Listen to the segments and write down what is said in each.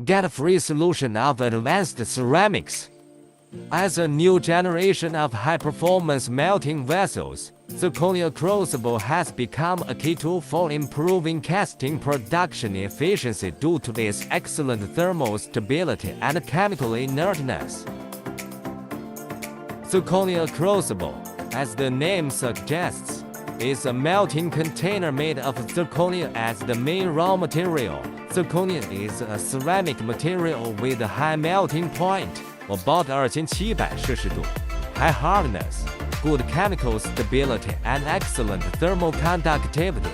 Get a free solution of advanced ceramics. As a new generation of high-performance melting vessels, Zirconia Crucible has become a key tool for improving casting production efficiency due to its excellent thermal stability and chemical inertness. Zirconia Crucible, as the name suggests, is a melting container made of zirconia as the main raw material. Zirconia is a ceramic material with a high melting point, about 2700摄氏度, high hardness, good chemical stability, and excellent thermal conductivity.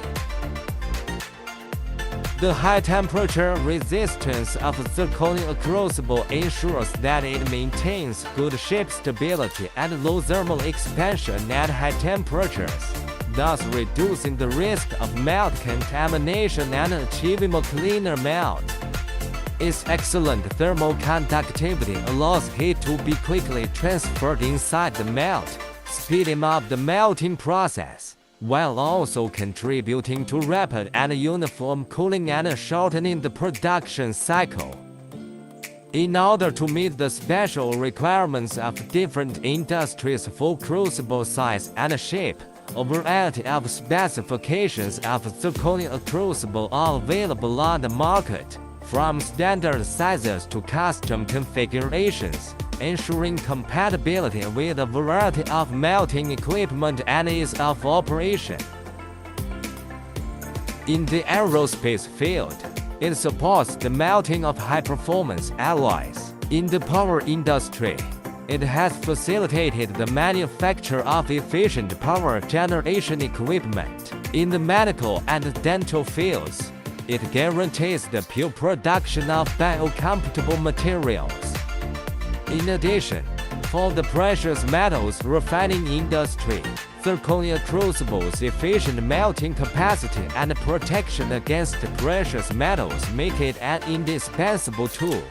The high temperature resistance of Zirconia Crucible ensures that it maintains good shape stability and low thermal expansion at high temperatures, thus reducing the risk of melt contamination and achieving a cleaner melt. Its excellent thermal conductivity allows heat to be quickly transferred inside the melt, speeding up the melting process, while also contributing to rapid and uniform cooling and shortening the production cycle. In order to meet the special requirements of different industries for crucible size and shape, a variety of specifications of Zirconia Crucible are available on the market, from standard sizes to custom configurations, ensuring compatibility with a variety of melting equipment and ease of operation. In the aerospace field, it supports the melting of high-performance alloys. In the power industry, it has facilitated the manufacture of efficient power generation equipment. In the medical and dental fields, it guarantees the pure production of biocompatible materials. In addition, for the precious metals refining industry, Zirconia Crucible's efficient melting capacity and protection against precious metals make it an indispensable tool.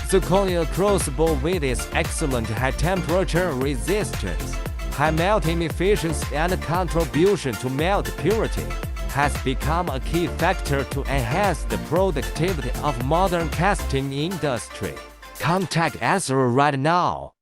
Zirconia Crucible, with its excellent high-temperature resistance, high melting efficiency, and contribution to melt purity, has become a key factor to enhance the productivity of modern casting industry. Contact ATCERA right now.